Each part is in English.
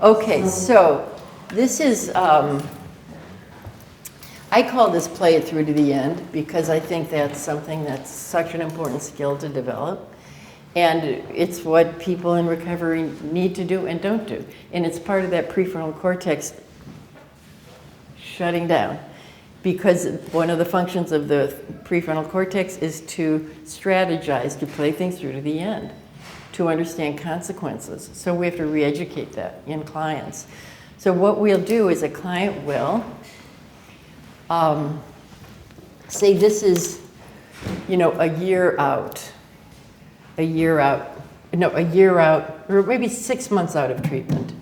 Okay, so this is, I call this play it through to the end because I think that's something that's such an important skill to develop. And it's what people in recovery need to do and don't do. And it's part of that prefrontal cortex shutting down. Because one of the functions of the prefrontal cortex is to strategize, to play things through to the end, to understand consequences. So we have to re-educate that in clients. So what we'll do is a client will say this is, a year out, or maybe 6 months out of treatment.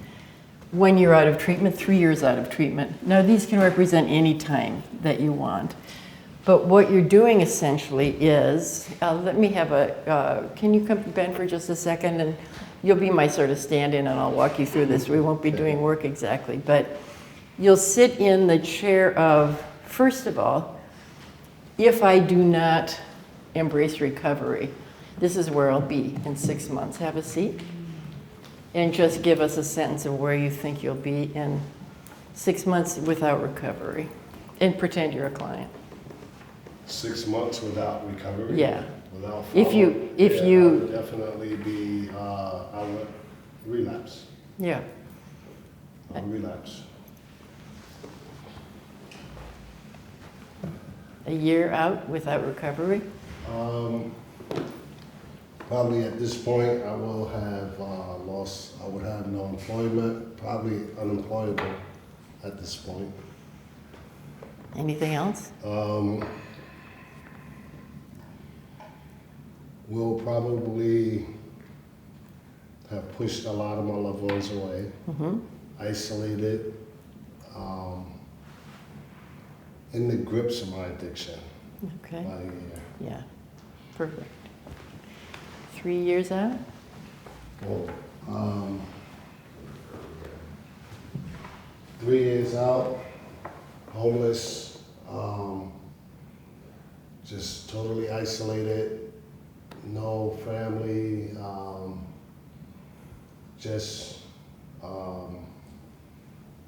1 year out of treatment, 3 years out of treatment. Now these can represent any time that you want. But what you're doing essentially is, let me have can you come, Ben, for just a second? And you'll be my sort of stand-in and I'll walk you through this. We won't be doing work exactly, but you'll sit in the chair of, first of all, if I do not embrace recovery, this is where I'll be in 6 months. Have a seat. And just give us a sentence of where you think you'll be in 6 months without recovery. And pretend you're a client. 6 months without recovery? Yeah. Without if you I would definitely be, I would relapse. Yeah. I would relapse. A year out without recovery? Probably at this point, I will have I would have no employment, probably unemployable at this point. Anything else? We'll probably have pushed a lot of my loved ones away, isolated, in the grips of my addiction. Okay. About a year. Yeah. Perfect. 3 years out? Well, 3 years out, homeless, just totally isolated, no family, just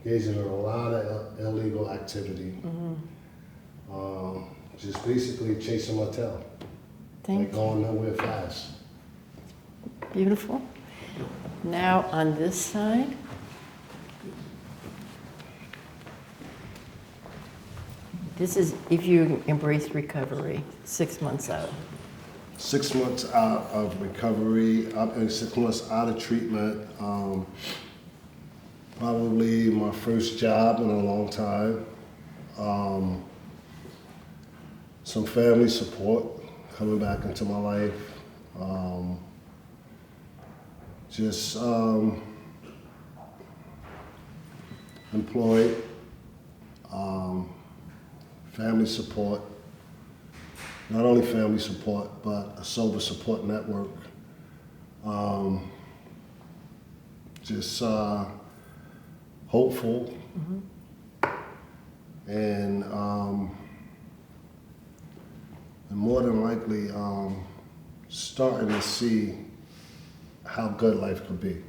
engaging in a lot of illegal activity. Just basically chasing my tail. Thank you. Going nowhere fast. Beautiful. Now on this side. This is if you embrace recovery, 6 months out. 6 months out of recovery, 6 months out of treatment. Probably my first job in a long time. Some family support coming back into my life. Just employed, family support, not only family support, but a sober support network. Just hopeful and more than likely starting to see how good life could be.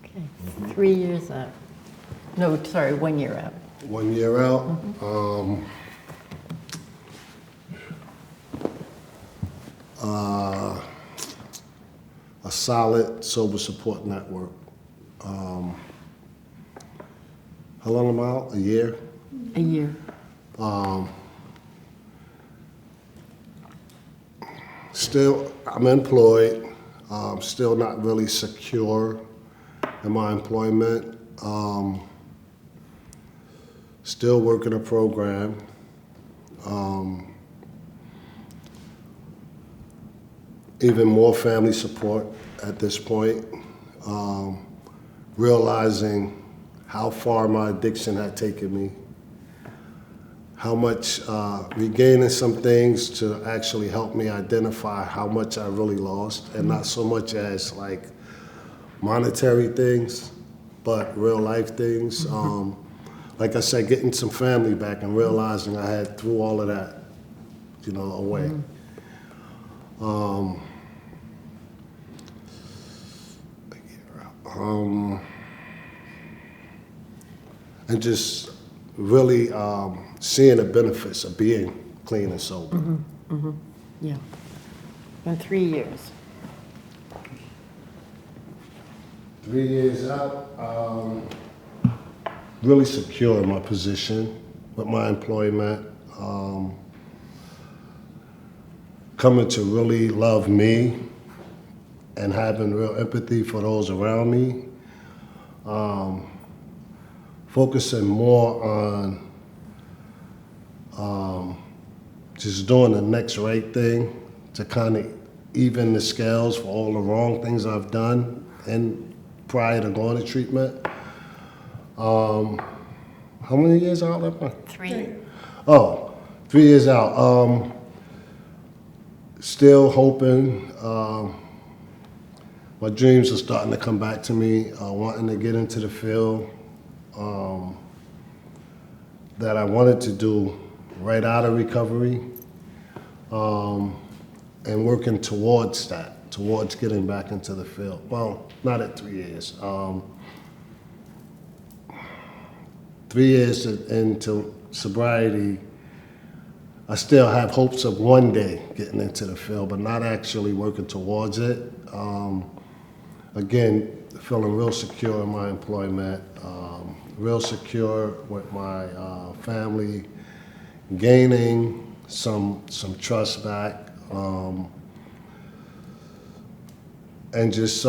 Okay. 3 years out. No, sorry, 1 year out. 1 year out. A solid sober support network. How long am I out? A year? A year. Still, I'm employed. Still not really secure in my employment. Still working a program. Even more family support at this point. Realizing how far my addiction had taken me. How much, regaining some things to actually help me identify how much I really lost, and not so much as like monetary things, but real life things. Like I said, getting some family back and realizing I had threw all of that, away. A year out. And just really seeing the benefits of being clean and sober. Yeah. In 3 years. 3 years out, really secure in my position with my employment, coming to really love me and having real empathy for those around me, focusing more on just doing the next right thing to kind of even the scales for all the wrong things I've done and prior to going to treatment. How many years out left? 3. Oh, 3 years out. Still hoping. My dreams are starting to come back to me, wanting to get into the field that I wanted to do right out of recovery, and working towards that, towards getting back into the field. Well, not at 3 years. 3 years into sobriety, I still have hopes of one day getting into the field, but not actually working towards it. Again, feeling real secure in my employment, real secure with my family, gaining some trust back, and just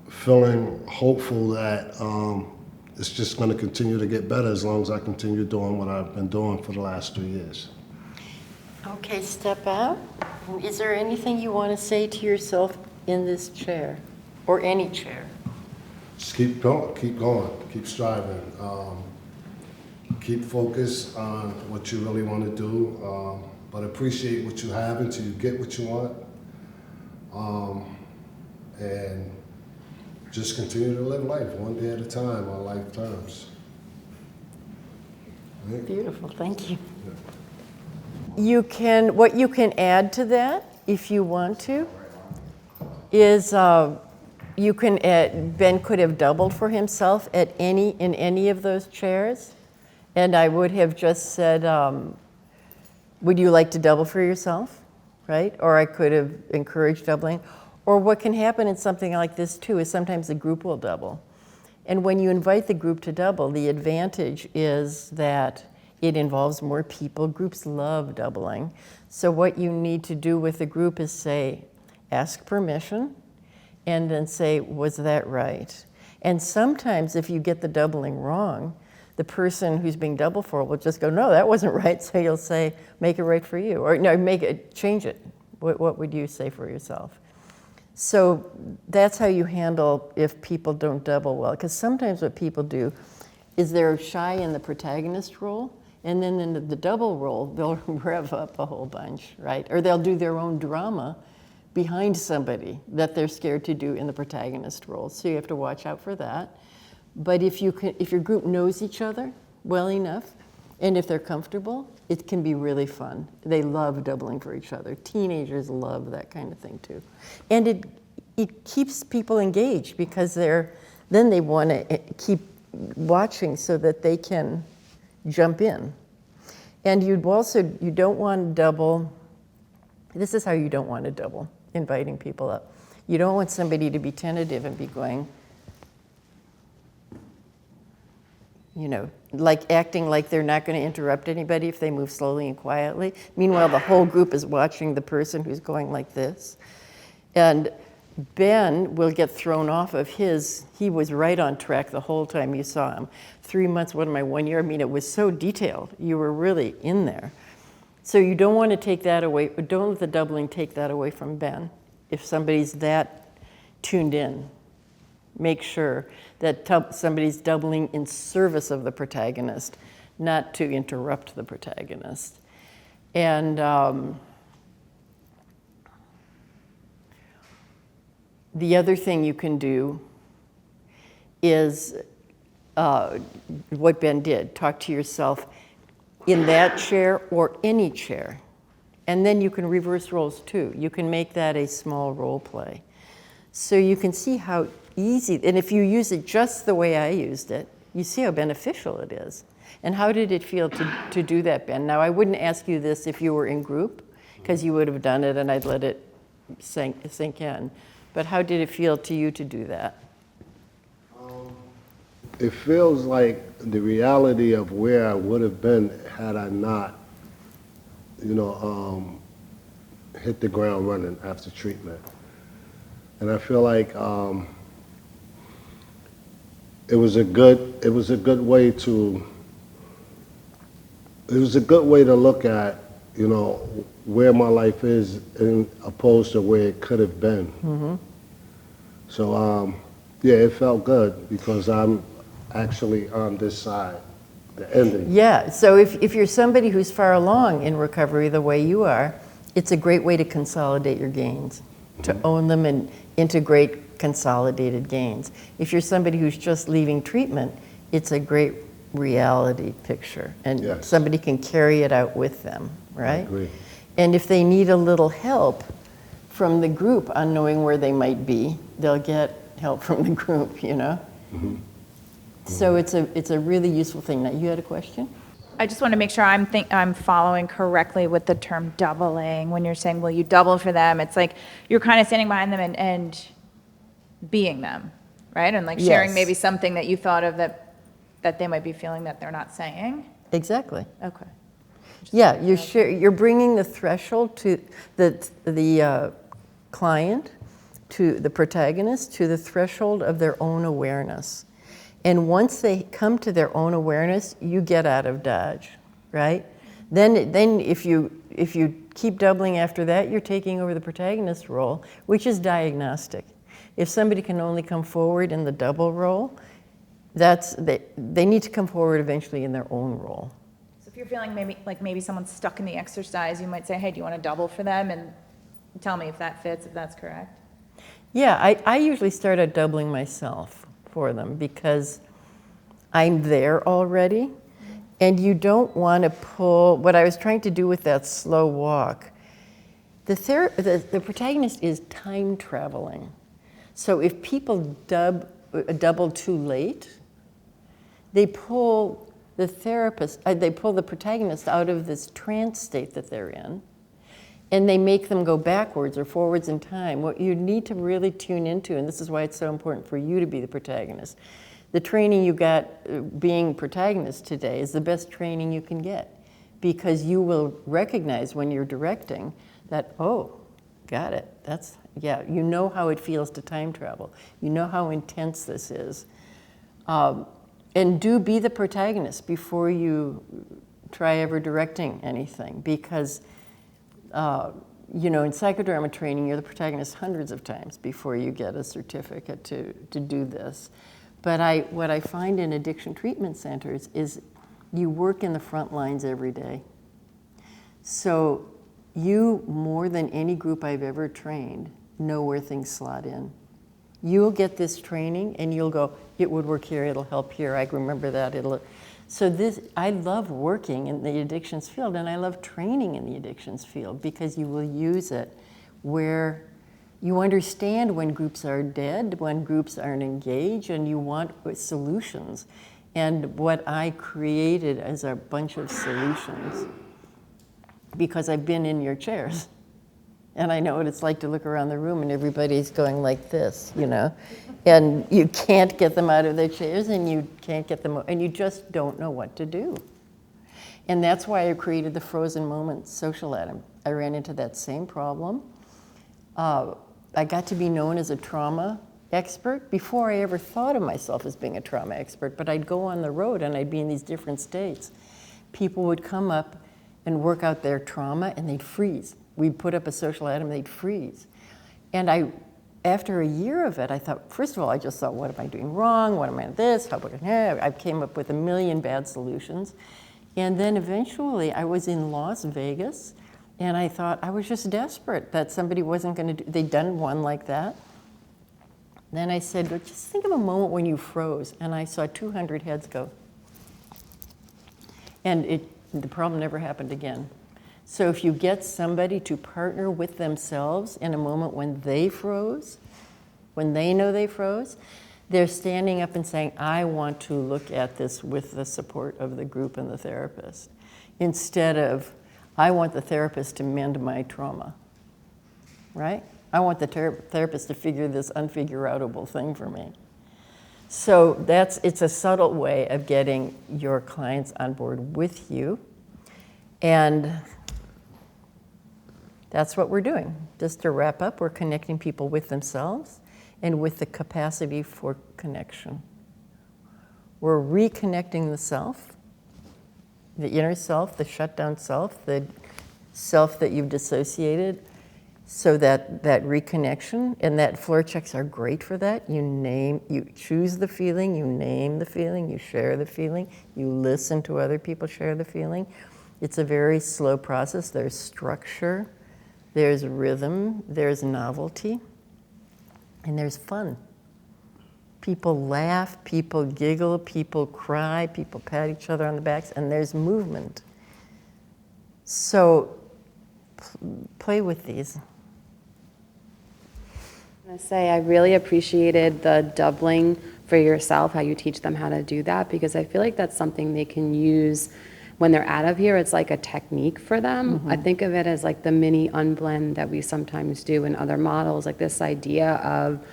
feeling hopeful that it's just going to continue to get better as long as I continue doing what I've been doing for the last 3 years. Okay, step out. Is there anything you want to say to yourself in this chair or any chair? Just keep going, keep striving. Keep focused on what you really want to do, but appreciate what you have until you get what you want. And just continue to live life one day at a time on life terms. Right? Beautiful, thank you. What you can add to that, if you want to, is Ben could have doubled for himself in any of those chairs, and I would have just said, would you like to double for yourself, right? Or I could have encouraged doubling. Or what can happen in something like this too is sometimes the group will double. And when you invite the group to double, the advantage is that it involves more people. Groups love doubling. So what you need to do with the group is say, ask permission, and then say, was that right? And sometimes if you get the doubling wrong, the person who's being doubled for will just go, no, that wasn't right. So you'll say, make it right for you. Or no, change it. What would you say for yourself? So that's how you handle if people don't double well. Because sometimes what people do is they're shy in the protagonist role, and then in the double role, they'll rev up a whole bunch, right? Or they'll do their own drama behind somebody that they're scared to do in the protagonist role. So you have to watch out for that. But if your group knows each other well enough, and if they're comfortable, it can be really fun. They love doubling for each other. Teenagers love that kind of thing too. And it keeps people engaged because then they want to keep watching so that they can jump in. And you don't want to double. This is how you don't want to double, inviting people up. You don't want somebody to be tentative and be going, like acting like they're not going to interrupt anybody if they move slowly and quietly. Meanwhile, the whole group is watching the person who's going like this. And Ben will get thrown off of he was right on track the whole time you saw him. 3 months, 1 year, it was so detailed. You were really in there. So you don't want to take that away, but don't let the doubling take that away from Ben. If somebody's that tuned in, make sure that somebody's doubling in service of the protagonist, not to interrupt the protagonist. And the other thing you can do is what Ben did. Talk to yourself in that chair or any chair. And then you can reverse roles too. You can make that a small role play. So you can see how easy, and if you use it just the way I used it, you see how beneficial it is. And how did it feel to do that, Ben? Now, I wouldn't ask you this if you were in group, because you would have done it and I'd let it sink in. But how did it feel to you to do that? It feels like the reality of where I would have been had I not, hit the ground running after treatment. And I feel like it was a good way to look at, where my life is in opposed to where it could have been. Mm-hmm. So yeah, it felt good because I'm actually on this side, the ending. Yeah, so if you're somebody who's far along in recovery the way you are, it's a great way to consolidate your gains, to own them and integrate consolidated gains. If you're somebody who's just leaving treatment, it's a great reality picture, and Yes. somebody can carry it out with them, right? I agree. And if they need a little help from the group on knowing where they might be, they'll get help from the group, Mm-hmm. So it's a really useful thing. Now, you had a question? I just want to make sure I'm following correctly with the term doubling. When you're saying, will you double for them? It's like you're kind of standing behind them and being them, right? And like sharing Yes. maybe something that you thought of that they might be feeling that they're not saying. Exactly. Okay. Yeah, you're bringing the threshold to the client, to the protagonist, to the threshold of their own awareness. And once they come to their own awareness, you get out of dodge, right? Then if you keep doubling after that, you're taking over the protagonist role, which is diagnostic. If somebody can only come forward in the double role, they need to come forward eventually in their own role. So if you're feeling maybe someone's stuck in the exercise, you might say, hey, do you want to double for them? And tell me if that fits, if that's correct. Yeah, I usually start out doubling myself for them because I'm there already, and you don't want to pull, what I was trying to do with that slow walk, the protagonist is time traveling. So if people double too late, they pull the protagonist out of this trance state that they're in, and they make them go backwards or forwards in time. What you need to really tune into, and this is why it's so important for you to be the protagonist, the training you got being protagonist today is the best training you can get, because you will recognize when you're directing that, oh, got it, you know how it feels to time travel. You know how intense this is. And do be the protagonist before you try ever directing anything, because in psychodrama training, you're the protagonist hundreds of times before you get a certificate to do this. But what I find in addiction treatment centers is you work in the front lines every day. So you, more than any group I've ever trained, know where things slot in. You'll get this training and you'll go, it would work here, it'll help here, I remember that, I love working in the addictions field, and I love training in the addictions field, because you will use it where you understand when groups are dead, when groups aren't engaged, and you want solutions. And what I created is a bunch of solutions, because I've been in your chairs. And I know what it's like to look around the room and everybody's going like this, and you can't get them out of their chairs, and you can't get them, and you just don't know what to do. And that's why I created the Frozen Moments Social Atom. I ran into that same problem. I got to be known as a trauma expert before I ever thought of myself as being a trauma expert, but I'd go on the road and I'd be in these different states. People would come up and work out their trauma and they'd freeze. We'd put up a social atom, they'd freeze. And after a year of it, I thought, first of all, I just thought, what am I doing wrong? What am I this? I came up with a million bad solutions. And then eventually I was in Las Vegas, and I thought I was just desperate that somebody wasn't going to do, they'd done one like that. Then I said, well, just think of a moment when you froze, and I saw 200 heads go. And the problem never happened again. So if you get somebody to partner with themselves in a moment when they froze, when they know they froze, they're standing up and saying, I want to look at this with the support of the group and the therapist, instead of, I want the therapist to mend my trauma, right? I want the therapist to figure this unfigure-outable thing for me. So it's a subtle way of getting your clients on board with you. And that's what we're doing. Just to wrap up, we're connecting people with themselves and with the capacity for connection. We're reconnecting the self, the inner self, the shut down self, the self that you've dissociated, so that reconnection, and that floor checks are great for that. You choose the feeling, you name the feeling, you share the feeling, you listen to other people share the feeling. It's a very slow process. There's structure, there's rhythm, there's novelty, and there's fun. People laugh, people giggle, people cry, people pat each other on the backs, and there's movement. So play with these. I'm going to say I really appreciated the doubling for yourself, how you teach them how to do that, because I feel like that's something they can use when they're out of here. It's like a technique for them. I think of it as like the mini unblend that we sometimes do in other models, like this idea of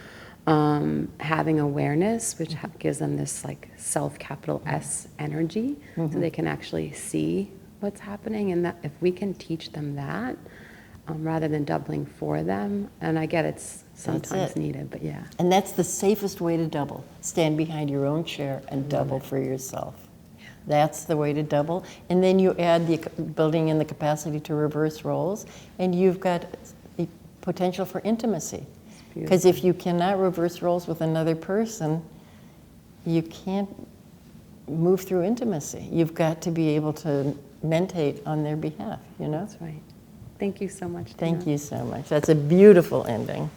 having awareness, which gives them this like self capital S energy, so they can actually see what's happening. And that if we can teach them that, rather than doubling for them, and I get it's sometimes needed, but yeah. And that's the safest way to double. Stand behind your own chair and double for yourself. Yeah. That's the way to double. And then you add the building in the capacity to reverse roles, and you've got the potential for intimacy. Because if you cannot reverse roles with another person, you can't move through intimacy. You've got to be able to mentate on their behalf, you know? That's right. Thank you so much, Tina. Thank you so much. That's a beautiful ending.